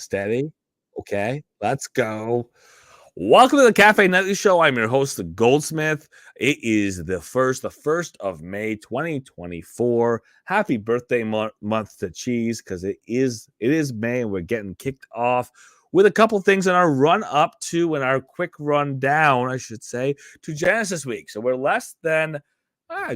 Steady. Okay, let's go. Welcome to the Cafe Nightly Show. I'm your host, the Goldsmith. It is the first of May, 2024. Happy birthday month to Cheese, because it is May, and we're getting kicked off with a couple things in our run up to and our quick run down, I should say, to Genesis Week. So we're less than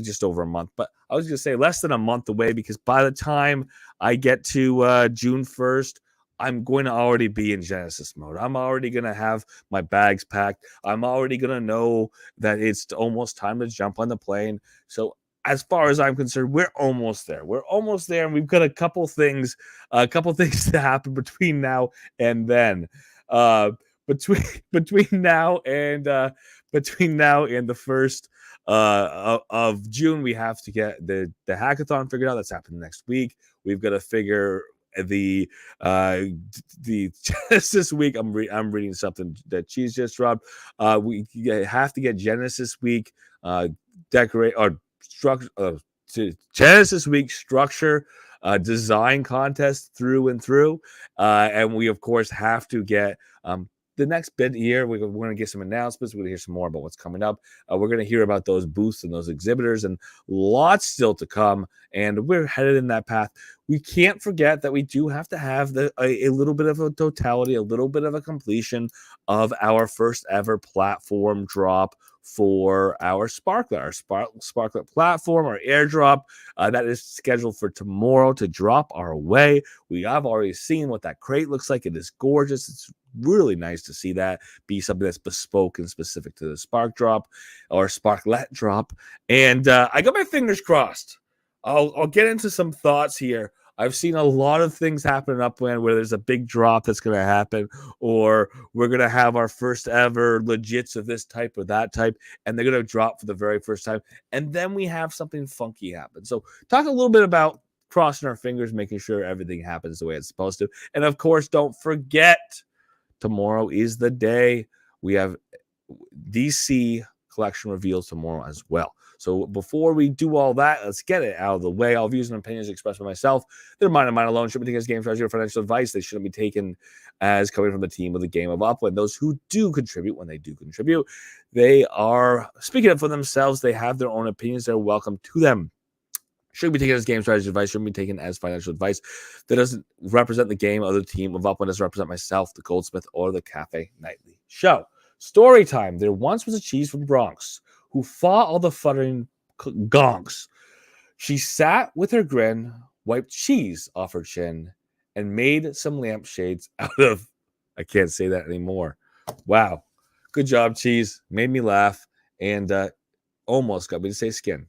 just over a month, but I was going to say less than a month away, because by the time I get to June 1st, I'm going to already be in Genesis mode. I'm already going to have my bags packed. I'm already going to know that it's almost time to jump on the plane. So as far as I'm concerned, we're almost there. We're almost there, and we've got a couple things to happen between now and then. Between between now and the first of June, we have to get the hackathon figured out. That's happening next week. We've got to figure the Genesis Week. I'm reading something that Cheese just dropped. We have to get Genesis Week decorate or structure to Genesis Week structure design contest through and through, and we of course have to get the next bit here. We're going to get some announcements. We're going to hear some more about what's coming up. We're going to hear about those booths and those exhibitors, and lots still to come. And we're headed in that path. We can't forget that we do have to have a little bit of a totality, a little bit of a completion of our first ever platform drop for our Sparklet, Sparklet platform, our airdrop that is scheduled for tomorrow to drop our way. We have already seen what that crate looks like. It is gorgeous. It's really nice to see that be something that's bespoke and specific to the Spark Drop or Sparklet Drop. And I got my fingers crossed. I'll get into some thoughts here. I've seen a lot of things happen in Upland where there's a big drop that's going to happen, or we're going to have our first ever legits of this type or that type, and they're going to drop for the very first time. And then we have something funky happen. So talk a little bit about crossing our fingers, making sure everything happens the way it's supposed to. And of course, don't forget, tomorrow is the day. We have DC collection reveals tomorrow as well. So before we do all that, let's get it out of the way. All views and opinions expressed by myself, they're mine and mine alone. Shouldn't be taken as game strategy or financial advice. They shouldn't be taken as coming from the team of the game of Upland. Those who do contribute, when they do contribute, they are speaking up for themselves. They have their own opinions. They're welcome to them. Shouldn't be taken as game strategy advice. Shouldn't be taken as financial advice. That doesn't represent the game or the team of Upland. Doesn't represent myself, the Goldsmith, or the Cafe Nightly Show. Story time. There once was a cheese from Bronx who fought all the futtering gonks. She sat with her grin, wiped cheese off her chin, and made some lampshades out of... I can't say that anymore. Wow. Good job, Cheese. Made me laugh, and almost got me to say skin.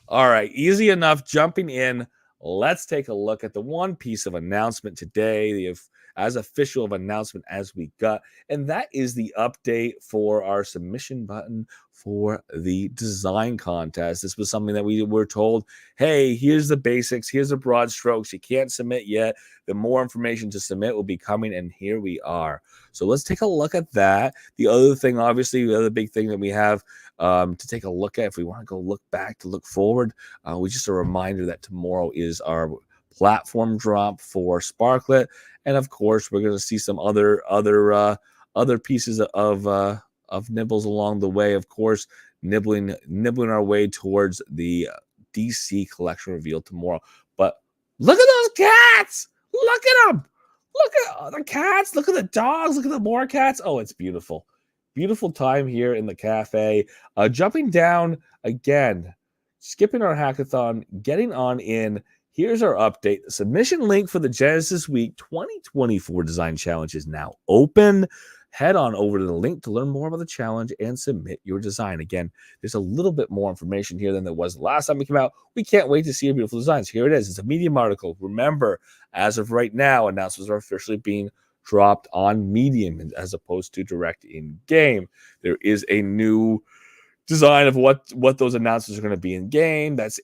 All right, easy enough jumping in. Let's take a look at the one piece of announcement today, as official of announcement as we got, and that is the update for our submission button for the design contest. This was something that we were told, hey, here's the basics, here's the broad strokes, you can't submit yet. The more information to submit will be coming, and here we are. So let's take a look at that. The other thing, obviously, the other big thing that we have to take a look at, if we want to go look back to look forward, we just a reminder that tomorrow is our platform drop for Sparklet, and of course we're going to see some other pieces of nibbles along the way. Of course, nibbling our way towards the DC collection reveal tomorrow. But look at those cats! Look at them! Look at the cats! Look at the dogs! Look at the more cats! Oh, it's beautiful. Beautiful time here in the cafe. Jumping down again, skipping our hackathon, getting on in. Here's our update. The submission link for the Genesis Week 2024 Design Challenge is now open. Head on over to the link to learn more about the challenge and submit your design. Again, there's a little bit more information here than there was the last time we came out. We can't wait to see your beautiful designs. Here it is. It's a Medium article. Remember, as of right now, announcements are officially being dropped on Medium as opposed to direct in game. There is a new design of what those announcements are going to be in game. That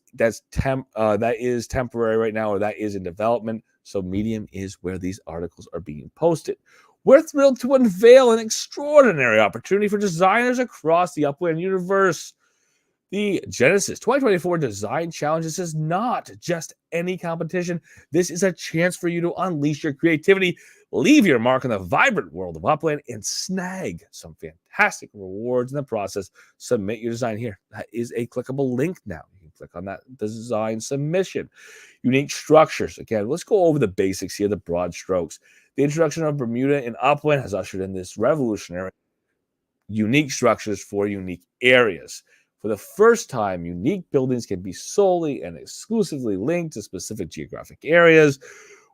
is temporary right now, or that is in development. So Medium is where these articles are being posted. We're thrilled to unveil an extraordinary opportunity for designers across the Upland universe. The Genesis 2024 Design Challenge. This is not just any competition. This is a chance for you to unleash your creativity, leave your mark on the vibrant world of Upland, and snag some fantastic rewards in the process. Submit your design here. That is a clickable link now. You can click on that design submission. Unique structures. Again, let's go over the basics here, the broad strokes. The introduction of Bermuda and Upland has ushered in this revolutionary unique structures for unique areas. For the first time, unique buildings can be solely and exclusively linked to specific geographic areas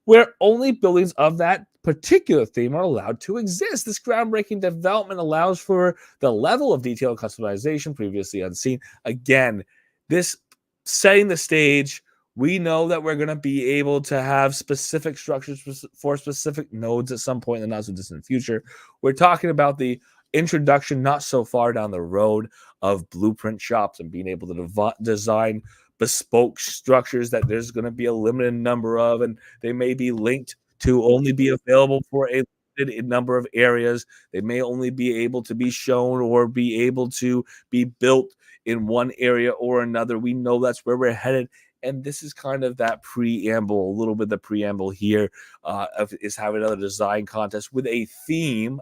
where only buildings of that particular theme are allowed to exist. This groundbreaking development allows for the level of detail and customization previously unseen. Again, this setting the stage. We know that we're going to be able to have specific structures for specific nodes at some point in the not so distant future. We're talking about the introduction not so far down the road of blueprint shops and being able to design bespoke structures that there's going to be a limited number of, and they may be linked to only be available for a limited number of areas. They may only be able to be shown or be able to be built in one area or another. We know that's where we're headed. And this is kind of that preamble, a little bit of the preamble here is having another design contest with a theme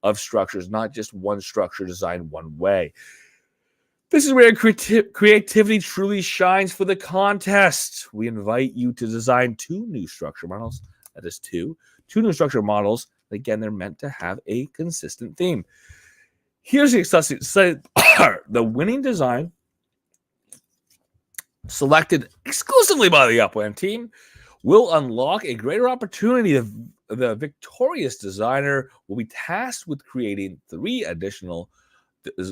of structures, not just one structure designed one way. This is where creativity truly shines for the contest. We invite you to design 2 new structure models. That is 2 new structure models. Again, they're meant to have a consistent theme. Here's the the winning design, selected exclusively by the Upland team, will unlock a greater opportunity. The victorious designer will be tasked with creating 3 additional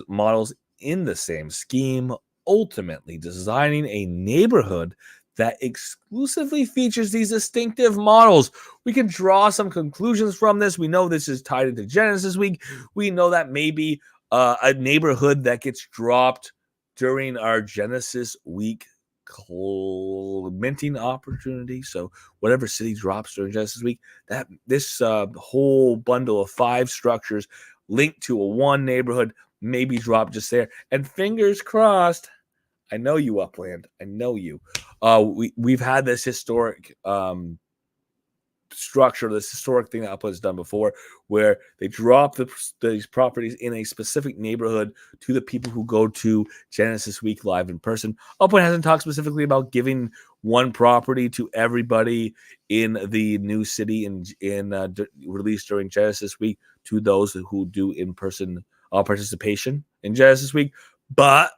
models in the same scheme, ultimately designing a neighborhood that exclusively features these distinctive models. We can draw some conclusions from this. We know this is tied into Genesis Week. We know that maybe a neighborhood that gets dropped during our Genesis Week minting opportunity. So whatever city drops during Genesis Week, that this whole bundle of 5 structures linked to a one neighborhood maybe drop just there. And fingers crossed, I know you, Upland. I know you. We've had this historic structure, this historic thing that Upland's done before, where they drop these properties in a specific neighborhood to the people who go to Genesis Week live in person. Upland hasn't talked specifically about giving one property to everybody in the new city in released during Genesis Week to those who do in-person participation in Genesis Week, but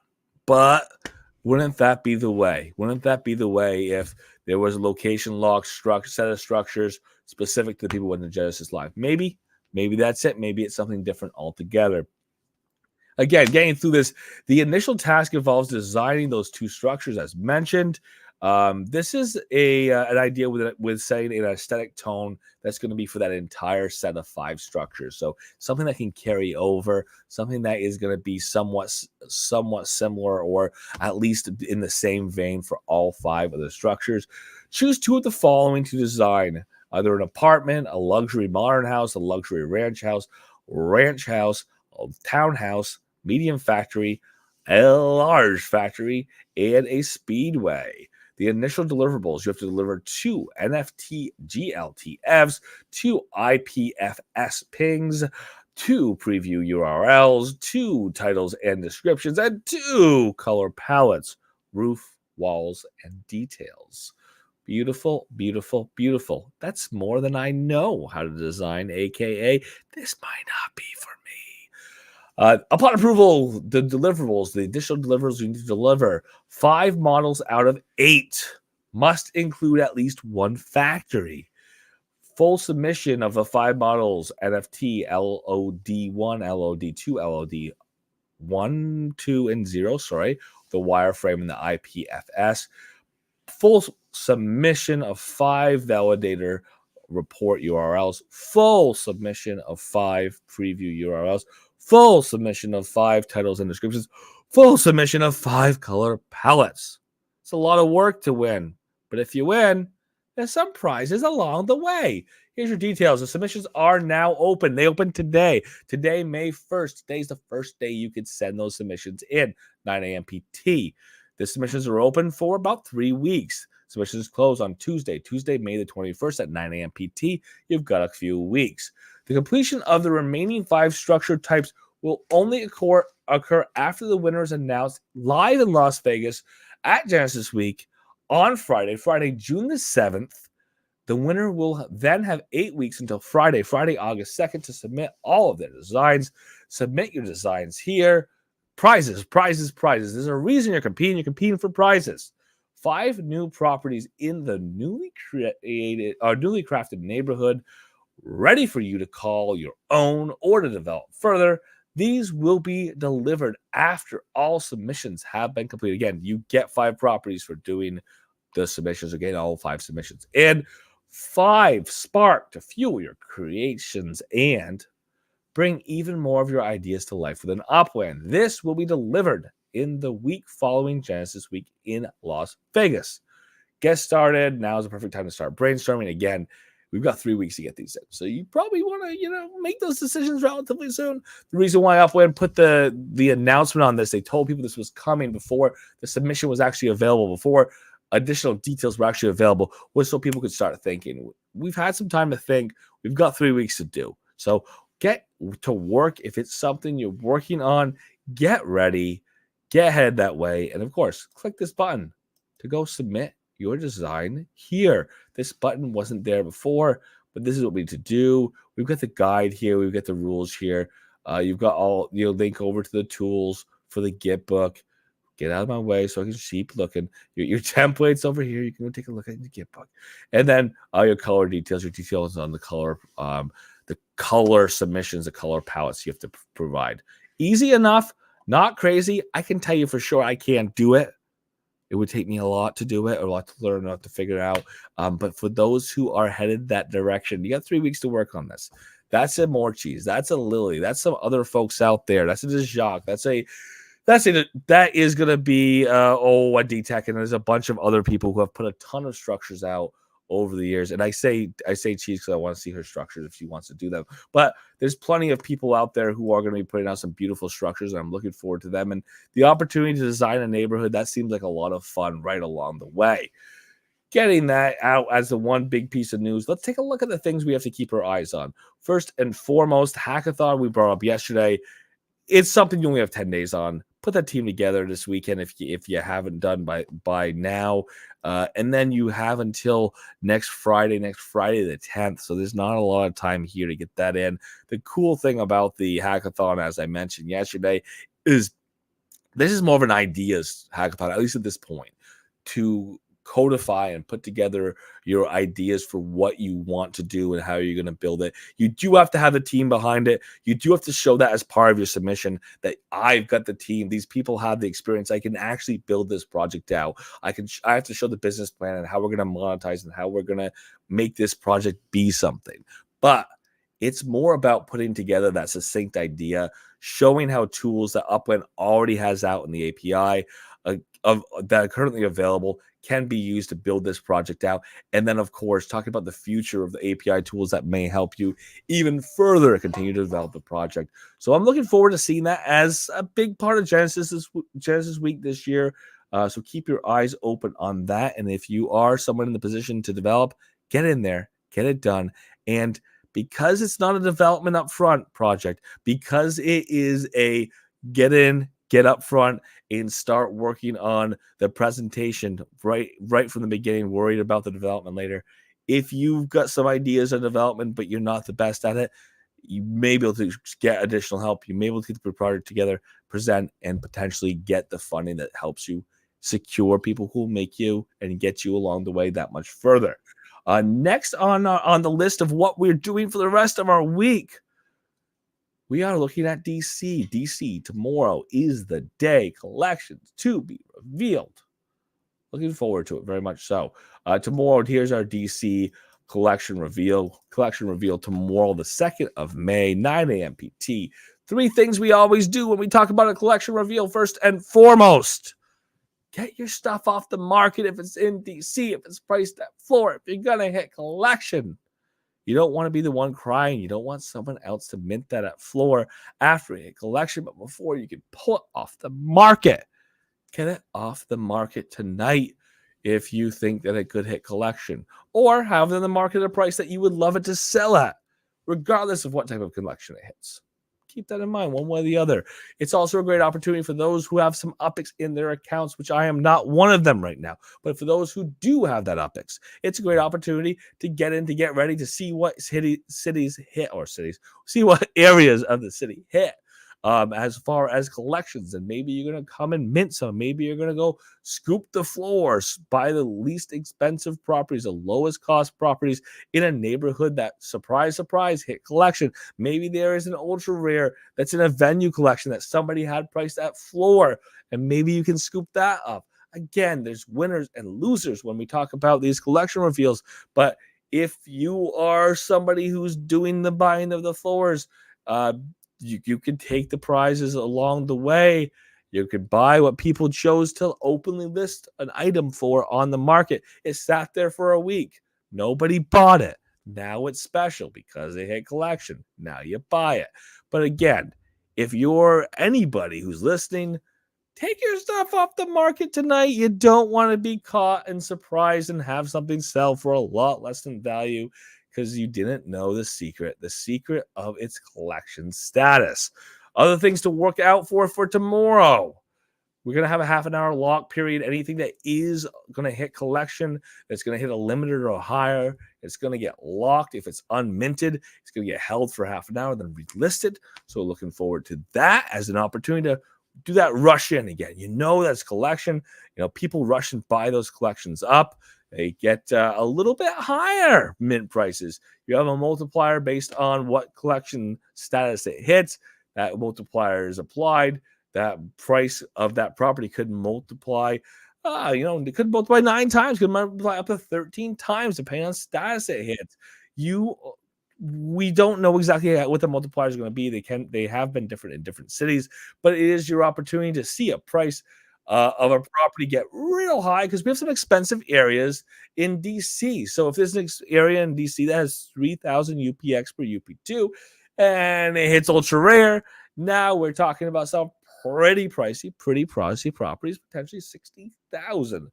wouldn't that be the way? Wouldn't that be the way if there was a location locked set of structures specific to the people in the Genesis Live? Maybe that's it. Maybe it's something different altogether. Again, getting through this, the initial task involves designing those 2 structures as mentioned. This is an idea with setting an aesthetic tone that's going to be for that entire set of 5 structures. So something that can carry over, something that is going to be somewhat similar, or at least in the same vein for all 5 of the structures. Choose 2 of the following to design: either an apartment, a luxury modern house, a luxury ranch house, a townhouse, medium factory, a large factory, and a speedway. The initial deliverables, you have to deliver 2 NFT GLTFs, 2 IPFS pings, 2 preview URLs, 2 titles and descriptions, and 2 color palettes, roof, walls, and details. Beautiful, beautiful, beautiful. That's more than I know how to design, aka this might not be for me. Upon approval, the deliverables, the additional deliverables you need to deliver, 5 models out of 8 must include at least 1 factory. Full submission of the 5 models, NFT, LOD1, LOD2, LOD1, 2, and 0, the wireframe and the IPFS. Full submission of 5 validator report URLs, full submission of 5 preview URLs, full submission of 5 titles and descriptions, full submission of 5 color palettes. It's a lot of work to win, but if you win, There's some prizes along the way. Here's your details. The submissions are now open. They open today. Today, May 1st. Today's the first day you can send those submissions in, 9 a.m. PT. The submissions are open for about 3 weeks. Submissions close on Tuesday, May the 21st at 9 a.m. PT. You've got a few weeks. The completion of the remaining 5 structure types will only occur after the winner is announced live in Las Vegas at Genesis Week on Friday, June the 7th. The winner will then have 8 weeks until Friday, August 2nd, to submit all of their designs. Submit your designs here. Prizes. There's a reason you're competing. You're competing for prizes. 5 new properties in the newly crafted neighborhood, ready for you to call your own or to develop further. These will be delivered after all submissions have been completed. Again, you get 5 properties for doing the submissions, again, all 5 submissions. And 5 spark to fuel your creations and bring even more of your ideas to life with an upland. This will be delivered in the week following Genesis Week in Las Vegas. Get started. Now is the perfect time to start brainstorming. Again, we've got 3 weeks to get these in. So you probably want to, make those decisions relatively soon. The reason why Upland put the announcement on this, they told people this was coming before the submission was actually available, before additional details were actually available, was so people could start thinking. We've had some time to think. We've got 3 weeks to do. So get to work. If it's something you're working on, get ready, get headed that way. And of course, click this button to go submit your design here. This button wasn't there before, but this is what we need to do. We've got the guide here. We've got the rules here. You've got all, link over to the tools for the Git book. Get out of my way so I can keep looking. Your templates over here. You can go take a look at the Git book. And then all your color details, your details on the color submissions, the color palettes you have to provide. Easy enough, not crazy. I can tell you for sure I can't do it. It would take me a lot to do it, or a lot to learn, a lot to figure it out. But for those who are headed that direction, you got 3 weeks to work on this. That's a Morcheese. That's a Lily. That's some other folks out there. That's a Jacques. That is going to be a D-Tech, and there's a bunch of other people who have put a ton of structures out over the years. And I say Cheese because I want to see her structures if she wants to do them. But there's plenty of people out there who are going to be putting out some beautiful structures, and I'm looking forward to them. And the opportunity to design a neighborhood, that seems like a lot of fun right along the way. Getting that out as the one big piece of news, let's take a look at the things we have to keep our eyes on. First and foremost, Hackathon we brought up yesterday. It's something you only have 10 days on. Put that team together this weekend if you haven't done by now. And then you have until next Friday the 10th. So there's not a lot of time here to get that in. The cool thing about the hackathon, as I mentioned yesterday, is this is more of an ideas hackathon, at least at this point, to codify and put together your ideas for what you want to do and how you're going to build it. You do have to have the team behind it. You do have to show that as part of your submission, that I've got the team. These people have the experience. I can actually build this project out. I have to show the business plan and how we're going to monetize and how we're going to make this project be something. But it's more about putting together that succinct idea, showing how tools that Upland already has out in the API that are currently available can be used to build this project out. And then, of course, talking about the future of the API tools that may help you even further continue to develop the project. So I'm looking forward to seeing that as a big part of Genesis Week this year. So keep your eyes open on that. And if you are someone in the position to develop, get in there, get it done. And because it's not a development upfront project, because it is a get in, get up front, and start working on the presentation right from the beginning, worried about the development later. If you've got some ideas on development, but you're not the best at it, you may be able to get additional help. You may be able to get the project together, present, and potentially get the funding that helps you secure people who will make you and get you along the way that much further. Next on the list of what we're doing for the rest of our week, we are looking at DC. DC, tomorrow is the day. Collections to be revealed. Looking forward to it very much so. Tomorrow, here's our DC collection reveal. Collection reveal tomorrow, the 2nd of May, 9 a.m. PT. 3 things we always do when we talk about a collection reveal. First and foremost, Get your stuff off the market if it's in DC, if it's priced at floor, if you're going to hit collection. You don't want to be the one crying. You don't want someone else to mint that at floor after a collection, but before you can pull it off the market. Get it off the market tonight if you think that it could hit collection, or have it in the market at a price that you would love it to sell at, regardless of what type of collection it hits. Keep that in mind one way or the other. It's also a great opportunity for those who have some UPIX in their accounts, which I am not one of them right now. But for those who do have that UPIX, it's a great opportunity to get in, to get ready, to see what cities hit, or see what areas of the city hit. As far as collections, and maybe you're going to come and mint some. Maybe you're going to go scoop the floors, buy the least expensive properties, the lowest cost properties in a neighborhood that, surprise, surprise, hit collection. Maybe there is an ultra rare that's in a venue collection that somebody had priced at floor, and maybe you can scoop that up. Again, there's winners and losers when we talk about these collection reveals, but if you are somebody who's doing the buying of the floors, you could take the prizes along the way. You could buy what people chose to openly list an item for on the market. It sat there for a week. Nobody bought it. Now it's special because they hit collection. Now you buy it. But again, if you're anybody who's listening, take your stuff off the market tonight. You don't want to be caught and surprised and have something sell for a lot less than value because you didn't know the secret of its collection status. Other things to work out for tomorrow. We're going to have a half an hour lock period. Anything that is going to hit collection, that's going to hit a limited or higher, it's going to get locked. If it's unminted, it's going to get held for half an hour, then relisted. So looking forward to that as an opportunity to do that rush in again. You know that's collection. You know, people rush and buy those collections up. They get a little bit higher mint prices. You have a multiplier based on what collection status it hits. That multiplier is applied. That price of that property could multiply. It could multiply 9 times. Could multiply up to 13 times depending on status it hits. We don't know exactly what the multipliers are going to be. They have been different in different cities, but it is your opportunity to see a price of a property get real high, because we have some expensive areas in DC. So if there's an area in DC that has 3,000 UPX per UP2 and it hits ultra rare, now we're talking about some pretty pricey properties, potentially 60,000.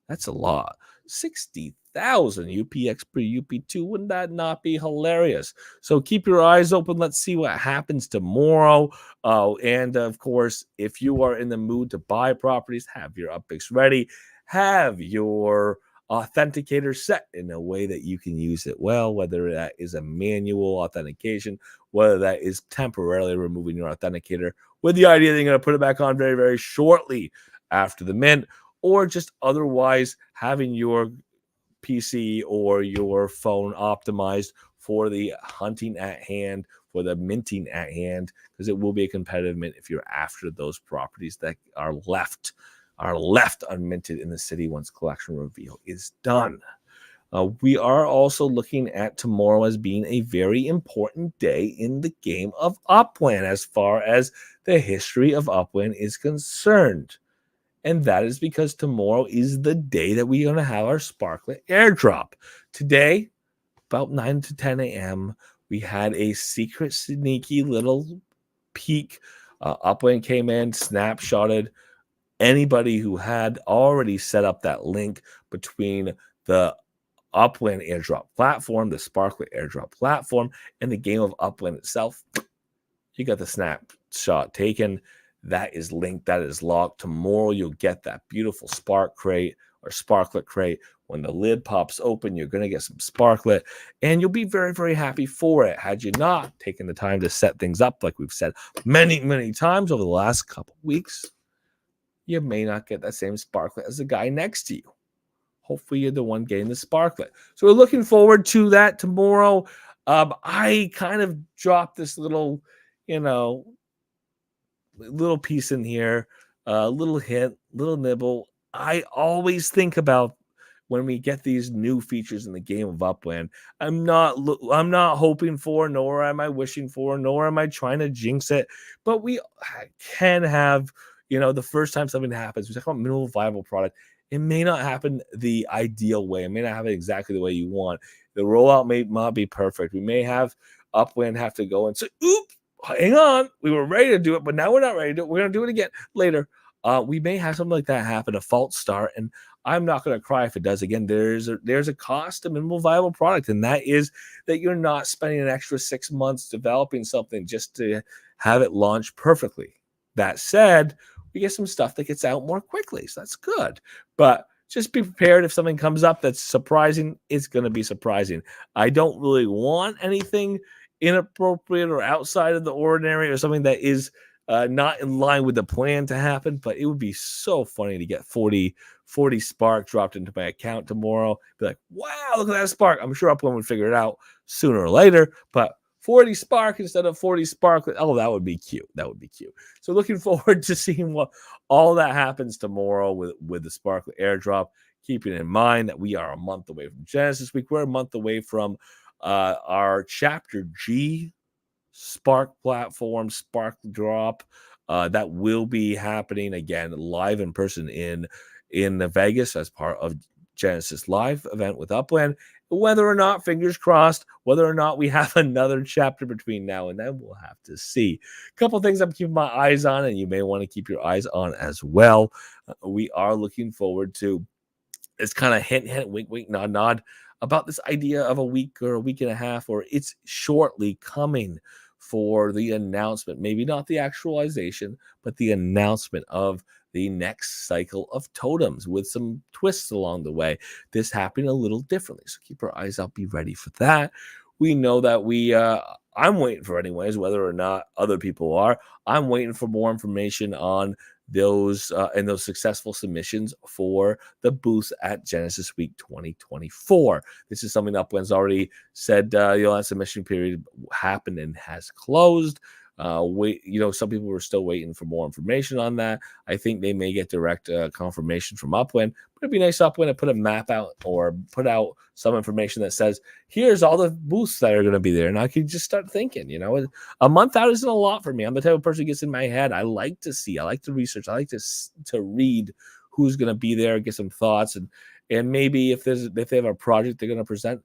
That's a lot. 60,000 UPX per UP2. Wouldn't that not be hilarious? So keep your eyes open. Let's see what happens tomorrow. And of course, if you are in the mood to buy properties, have your UPIX ready. Have your authenticator set in a way that you can use it well, whether that is a manual authentication, whether that is temporarily removing your authenticator with the idea that you're going to put it back on very, very shortly after the mint, or just otherwise having your PC or your phone optimized for the hunting at hand, for the minting at hand, because it will be a competitive mint if you're after those properties that are left unminted in the city once collection reveal is done. We are also looking at tomorrow as being a very important day in the game of Upland as far as the history of Upland is concerned. And that is because tomorrow is the day that we're going to have our Sparklet airdrop. Today, about 9 to 10 a.m., we had a secret, sneaky little peek. Upland came in, snapshotted anybody who had already set up that link between the Upland airdrop platform, the Sparklet airdrop platform, and the game of Upland itself. You got the snapshot taken. That is linked. That is locked. Tomorrow, you'll get that beautiful Spark crate or Sparklet crate. When the lid pops open, you're going to get some Sparklet, and you'll be very, very happy for it. Had you not taken the time to set things up, like we've said many, many times over the last couple weeks, you may not get that same Sparklet as the guy next to you. Hopefully, you're the one getting the Sparklet. So we're looking forward to that tomorrow. I kind of dropped this little piece in here, little hint, little nibble. I always think about when we get these new features in the game of Upland. I'm not hoping for, nor am I wishing for, nor am I trying to jinx it, but we can have the first time something happens, we talk about minimal viable product. It may not happen the ideal way. It may not happen exactly the way you want. The rollout may not be perfect. We may have Upland have to go and say, "Oops, hang on, we were ready to do it, but now we're not ready to do it. We're going to do it again later." We may have something like that happen, a false start, and I'm not going to cry if it does. Again, there's a cost to minimal viable product, and that is that you're not spending an extra 6 months developing something just to have it launch perfectly. That said, we get some stuff that gets out more quickly, so that's good. But just be prepared if something comes up that's surprising. It's going to be surprising. I don't really want anything inappropriate or outside of the ordinary or something that is not in line with the plan to happen, but it would be so funny to get 40 Spark dropped into my account tomorrow. Be like, wow, look at that Spark. I'm sure Upland would figure it out sooner or later, but 40 Spark instead of 40 Sparklet. Oh, that would be cute. That would be cute. So looking forward to seeing what all that happens tomorrow with the Sparklet airdrop. Keeping in mind that we are a month away from Genesis Week. We're a month away from our Chapter G Spark platform, Sparklet Drop. That will be happening again live in person in Vegas as part of Genesis Live event with Upland. Whether or not, fingers crossed, whether or not we have another chapter between now and then, we'll have to see. A couple things I'm keeping my eyes on, and you may want to keep your eyes on as well. We are looking forward to this kind of hint, wink, wink, nod, nod about this idea of a week or a week and a half, or it's shortly coming for the announcement, maybe not the actualization, but the announcement of the next cycle of totems with some twists along the way. This happening a little differently. So keep our eyes out, be ready for that. We know that I'm waiting for anyways, whether or not other people are. I'm waiting for more information on those and those successful submissions for the booth at Genesis Week 2024. This is something Upland's already said, that submission period happened and has closed. Some people were still waiting for more information on that. I think they may get direct confirmation from Upland, but it'd be nice Upland to put a map out or put out some information that says, here's all the booths that are going to be there. And I could just start thinking, a month out isn't a lot for me. I'm the type of person who gets in my head. I like to see, I like to research, I like to read who's going to be there, get some thoughts. And maybe if they have a project they're going to present,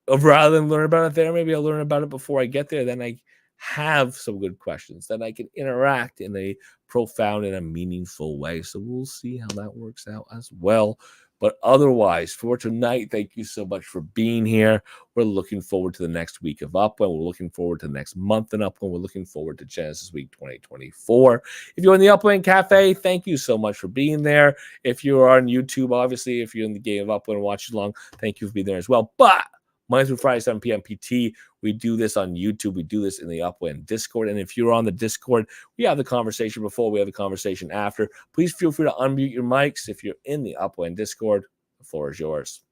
rather than learn about it there, maybe I'll learn about it before I get there. Then I have some good questions that I can interact in a profound and a meaningful way. So we'll see how that works out as well. But otherwise, for tonight, thank you so much for being here. We're looking forward to the next week of Upland. We're looking forward to the next month in Upland. We're looking forward to Genesis Week 2024. If you're in the Upland Cafe, thank you so much for being there. If you're on YouTube, obviously, if you're in the game of Upland and watching along, thank you for being there as well. But Monday through Friday, 7 p.m. PT. We do this on YouTube. We do this in the Upland Discord. And if you're on the Discord, we have the conversation before, we have the conversation after. Please feel free to unmute your mics if you're in the Upland Discord. The floor is yours.